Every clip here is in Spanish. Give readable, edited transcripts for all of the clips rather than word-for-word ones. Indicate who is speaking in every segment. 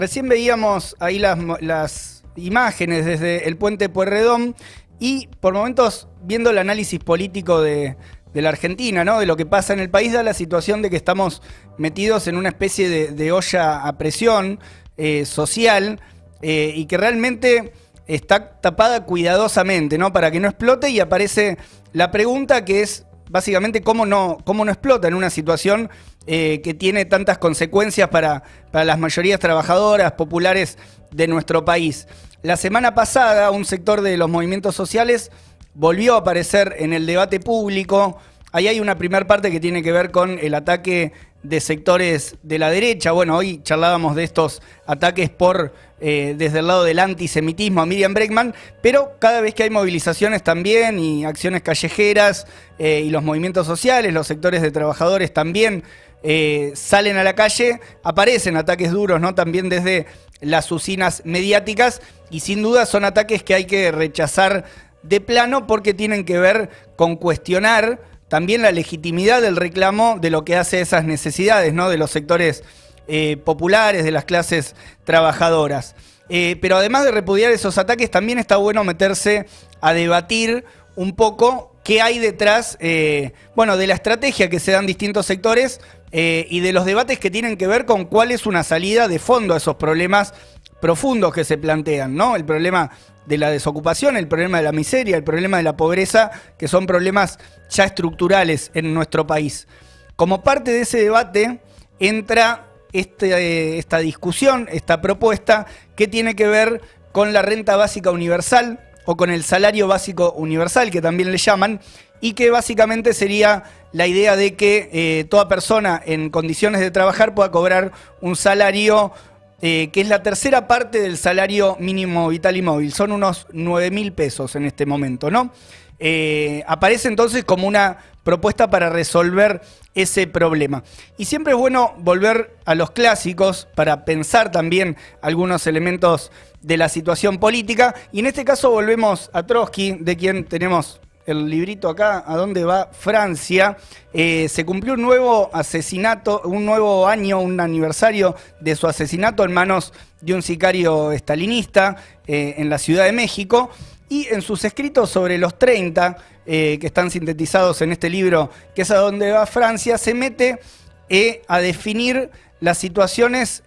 Speaker 1: Recién veíamos ahí las imágenes desde el puente Pueyrredón y por momentos viendo el análisis político de la Argentina, ¿no? De lo que pasa en el país, da la situación de que estamos metidos en una especie de olla a presión social y que realmente está tapada cuidadosamente, ¿no? Para que no explote, y aparece la pregunta que es básicamente cómo no explota en una situación que tiene tantas consecuencias para las mayorías trabajadoras, populares de nuestro país. La semana pasada, un sector de los movimientos sociales volvió a aparecer en el debate público. Ahí hay una primera parte que tiene que ver con el ataque de sectores de la derecha. Bueno, hoy charlábamos de estos ataques desde el lado del antisemitismo a Miriam Bregman, pero cada vez que hay movilizaciones también y acciones callejeras y los movimientos sociales, los sectores de trabajadores también salen a la calle, aparecen ataques duros, ¿no? También desde las usinas mediáticas, y sin duda son ataques que hay que rechazar de plano porque tienen que ver con cuestionar también la legitimidad del reclamo de lo que hace esas necesidades, ¿no? De los sectores populares, de las clases trabajadoras. Pero además de repudiar esos ataques, también está bueno meterse a debatir un poco qué hay detrás, bueno, de la estrategia que se dan distintos sectores y de los debates que tienen que ver con cuál es una salida de fondo a esos problemas profundos que se plantean, ¿no? El problema de la desocupación, el problema de la miseria, el problema de la pobreza, que son problemas ya estructurales en nuestro país. Como parte de ese debate entra esta discusión, esta propuesta que tiene que ver con la renta básica universal o con el salario básico universal, que también le llaman, y que básicamente sería la idea de que toda persona en condiciones de trabajar pueda cobrar un salario que es la tercera parte del salario mínimo vital y móvil. Son unos 9.000 pesos en este momento, ¿no? Aparece entonces como una propuesta para resolver ese problema. Y siempre es bueno volver a los clásicos para pensar también algunos elementos de la situación política. Y en este caso volvemos a Trotsky, de quien tenemos el librito acá, ¿A dónde va Francia? Se cumplió un nuevo asesinato, un nuevo año, un aniversario de su asesinato en manos de un sicario estalinista en la Ciudad de México. Y en sus escritos sobre los 30, que están sintetizados en este libro, que es A dónde va Francia, se mete a definir las situaciones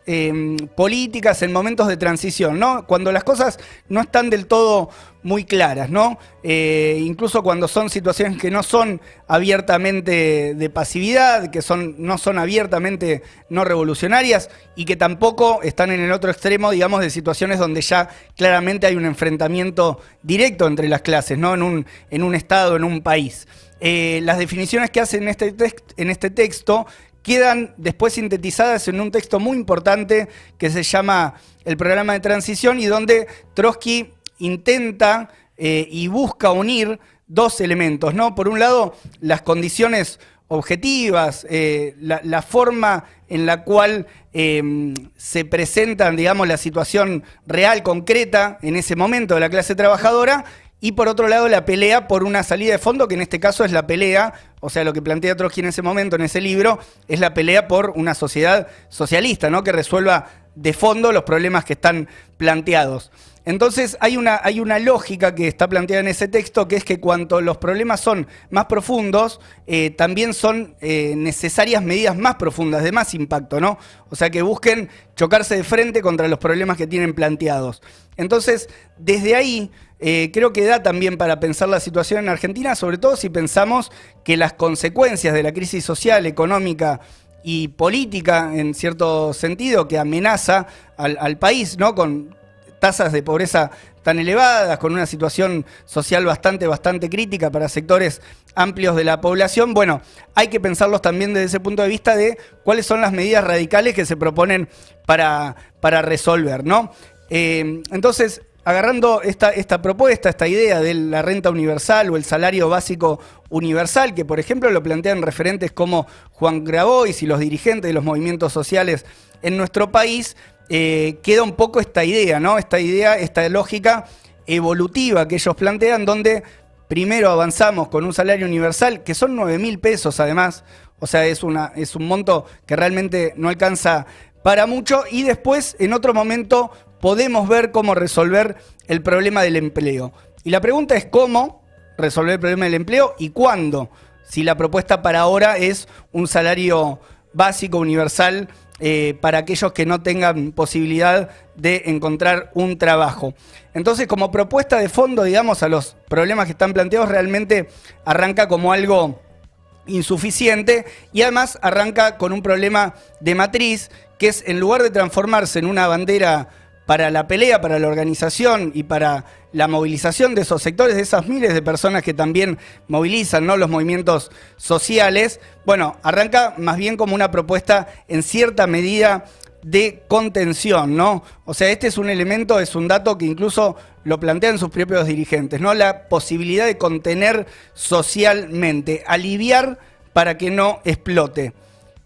Speaker 1: políticas en momentos de transición, ¿no? Cuando las cosas no están del todo muy claras, ¿no? Incluso cuando son situaciones que no son abiertamente de pasividad, que no son abiertamente no revolucionarias y que tampoco están en el otro extremo, digamos, de situaciones donde ya claramente hay un enfrentamiento directo entre las clases, ¿no? En un Estado, en un país. Las definiciones que hacen en este texto quedan después sintetizadas en un texto muy importante que se llama El programa de transición, y donde Trotsky intenta y busca unir dos elementos, ¿no? Por un lado, las condiciones objetivas, la forma en la cual se presentan, digamos, la situación real, concreta, en ese momento de la clase trabajadora, y por otro lado la pelea por una salida de fondo, que en este caso es la pelea, o sea, lo que plantea Trotsky en ese momento, en ese libro, es la pelea por una sociedad socialista, ¿no? Que resuelva de fondo los problemas que están planteados. Entonces hay una lógica que está planteada en ese texto, que es que cuanto los problemas son más profundos, también son necesarias medidas más profundas, de más impacto, ¿no? O sea, que busquen chocarse de frente contra los problemas que tienen planteados. Entonces, desde ahí, creo que da también para pensar la situación en Argentina, sobre todo si pensamos que las consecuencias de la crisis social, económica y política, en cierto sentido, que amenaza al país, ¿no? Con tasas de pobreza tan elevadas, con una situación social bastante crítica para sectores amplios de la población. Bueno, hay que pensarlos también desde ese punto de vista de cuáles son las medidas radicales que se proponen para resolver, ¿no? Entonces, agarrando esta propuesta, esta idea de la renta universal o el salario básico universal, que por ejemplo lo plantean referentes como Juan Grabois y los dirigentes de los movimientos sociales en nuestro país, queda un poco esta idea, ¿no? Esta lógica evolutiva que ellos plantean, donde primero avanzamos con un salario universal, que son 9.000 pesos además, o sea, es un monto que realmente no alcanza para mucho y después en otro momento podemos ver cómo resolver el problema del empleo. Y la pregunta es cómo resolver el problema del empleo y cuándo, si la propuesta para ahora es un salario básico universal para aquellos que no tengan posibilidad de encontrar un trabajo. Entonces, como propuesta de fondo, digamos, a los problemas que están planteados, realmente arranca como algo insuficiente y además arranca con un problema de matriz, que es, en lugar de transformarse en una bandera para la pelea, para la organización y para la movilización de esos sectores, de esas miles de personas que también movilizan, ¿no?, los movimientos sociales, bueno, arranca más bien como una propuesta en cierta medida de contención, ¿no? O sea, este es un elemento, es un dato que incluso lo plantean sus propios dirigentes, ¿no? La posibilidad de contener socialmente, aliviar para que no explote.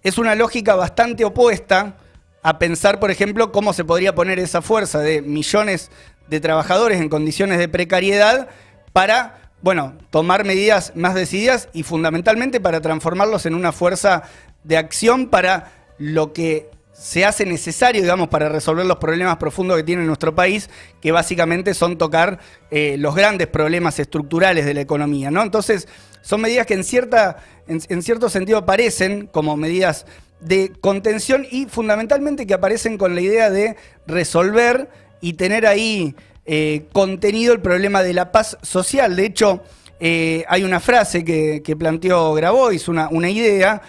Speaker 1: Es una lógica bastante opuesta a pensar, por ejemplo, cómo se podría poner esa fuerza de millones de trabajadores en condiciones de precariedad para, bueno, tomar medidas más decididas y fundamentalmente para transformarlos en una fuerza de acción para lo que se hace necesario, digamos, para resolver los problemas profundos que tiene nuestro país, que básicamente son tocar los grandes problemas estructurales de la economía, ¿no? Entonces, son medidas que en cierto sentido aparecen como medidas de contención y fundamentalmente que aparecen con la idea de resolver y tener ahí contenido el problema de la paz social. De hecho, hay una frase que planteó Grabois, una idea,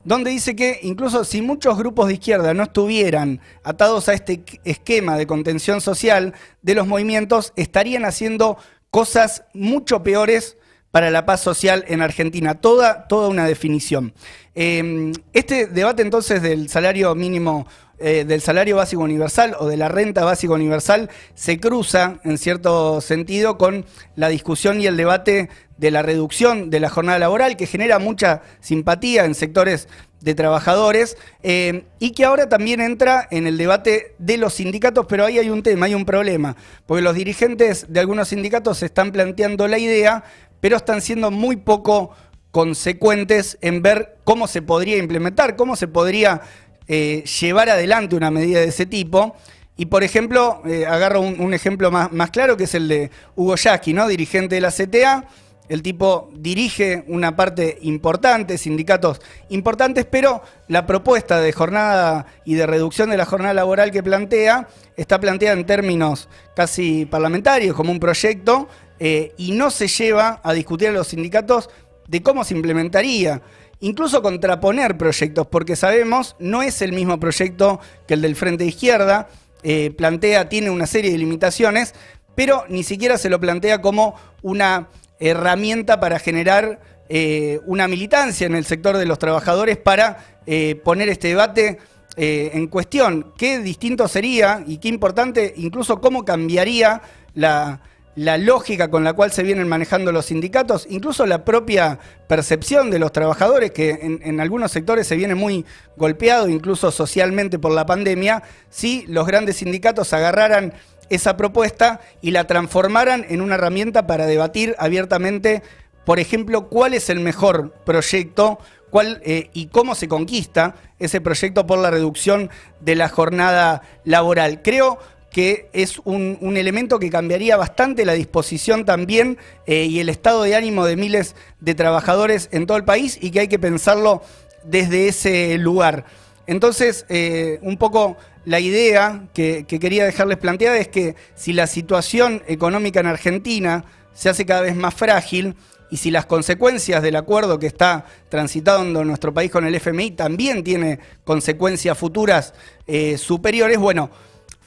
Speaker 1: donde dice que incluso si muchos grupos de izquierda no estuvieran atados a este esquema de contención social de los movimientos, estarían haciendo cosas mucho peores para la paz social en Argentina. Toda una definición. Este debate entonces del salario mínimo, del salario básico universal o de la renta básica universal se cruza en cierto sentido con la discusión y el debate de la reducción de la jornada laboral, que genera mucha simpatía en sectores de trabajadores y que ahora también entra en el debate de los sindicatos, pero ahí hay un tema, hay un problema, porque los dirigentes de algunos sindicatos están planteando la idea, pero están siendo muy poco consecuentes en ver cómo se podría implementar, cómo se podría llevar adelante una medida de ese tipo. Y, por ejemplo, agarro un ejemplo más claro, que es el de Hugo Yasky, ¿no?, dirigente de la CTA. El tipo dirige una parte importante, sindicatos importantes, pero la propuesta de jornada y de reducción de la jornada laboral que plantea está planteada en términos casi parlamentarios, como un proyecto, y no se lleva a discutir a los sindicatos de cómo se implementaría. Incluso contraponer proyectos, porque sabemos no es el mismo proyecto que el del Frente de Izquierda, tiene una serie de limitaciones, pero ni siquiera se lo plantea como una herramienta para generar una militancia en el sector de los trabajadores para poner este debate en cuestión. Qué distinto sería y qué importante, incluso cómo cambiaría la lógica con la cual se vienen manejando los sindicatos, incluso la propia percepción de los trabajadores, que en algunos sectores se viene muy golpeado, incluso socialmente por la pandemia, si los grandes sindicatos agarraran esa propuesta y la transformaran en una herramienta para debatir abiertamente, por ejemplo, cuál es el mejor proyecto, y cómo se conquista ese proyecto por la reducción de la jornada laboral. Creo que es un elemento que cambiaría bastante la disposición también y el estado de ánimo de miles de trabajadores en todo el país y que hay que pensarlo desde ese lugar. Entonces, un poco la idea que quería dejarles planteada es que si la situación económica en Argentina se hace cada vez más frágil y si las consecuencias del acuerdo que está transitando nuestro país con el FMI también tiene consecuencias futuras superiores, bueno,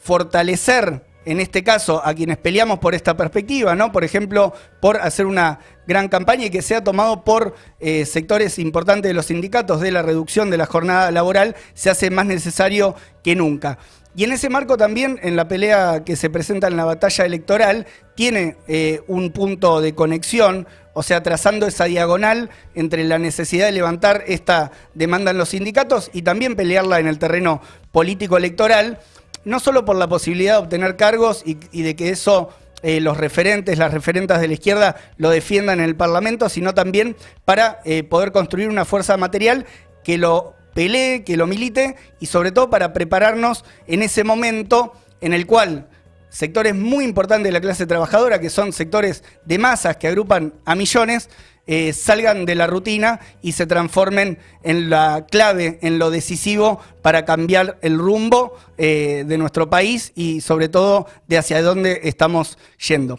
Speaker 1: fortalecer en este caso a quienes peleamos por esta perspectiva, ¿no? Por ejemplo, por hacer una gran campaña y que sea tomado por sectores importantes de los sindicatos de la reducción de la jornada laboral, se hace más necesario que nunca. Y en ese marco también, en la pelea que se presenta en la batalla electoral, tiene un punto de conexión, o sea, trazando esa diagonal entre la necesidad de levantar esta demanda en los sindicatos y también pelearla en el terreno político electoral, no solo por la posibilidad de obtener cargos y de que eso los referentes, las referentas de la izquierda lo defiendan en el Parlamento, sino también para poder construir una fuerza material que lo pelee, que lo milite y sobre todo para prepararnos en ese momento en el cual sectores muy importantes de la clase trabajadora, que son sectores de masas que agrupan a millones, salgan de la rutina y se transformen en la clave, en lo decisivo para cambiar el rumbo de nuestro país y sobre todo de hacia dónde estamos yendo.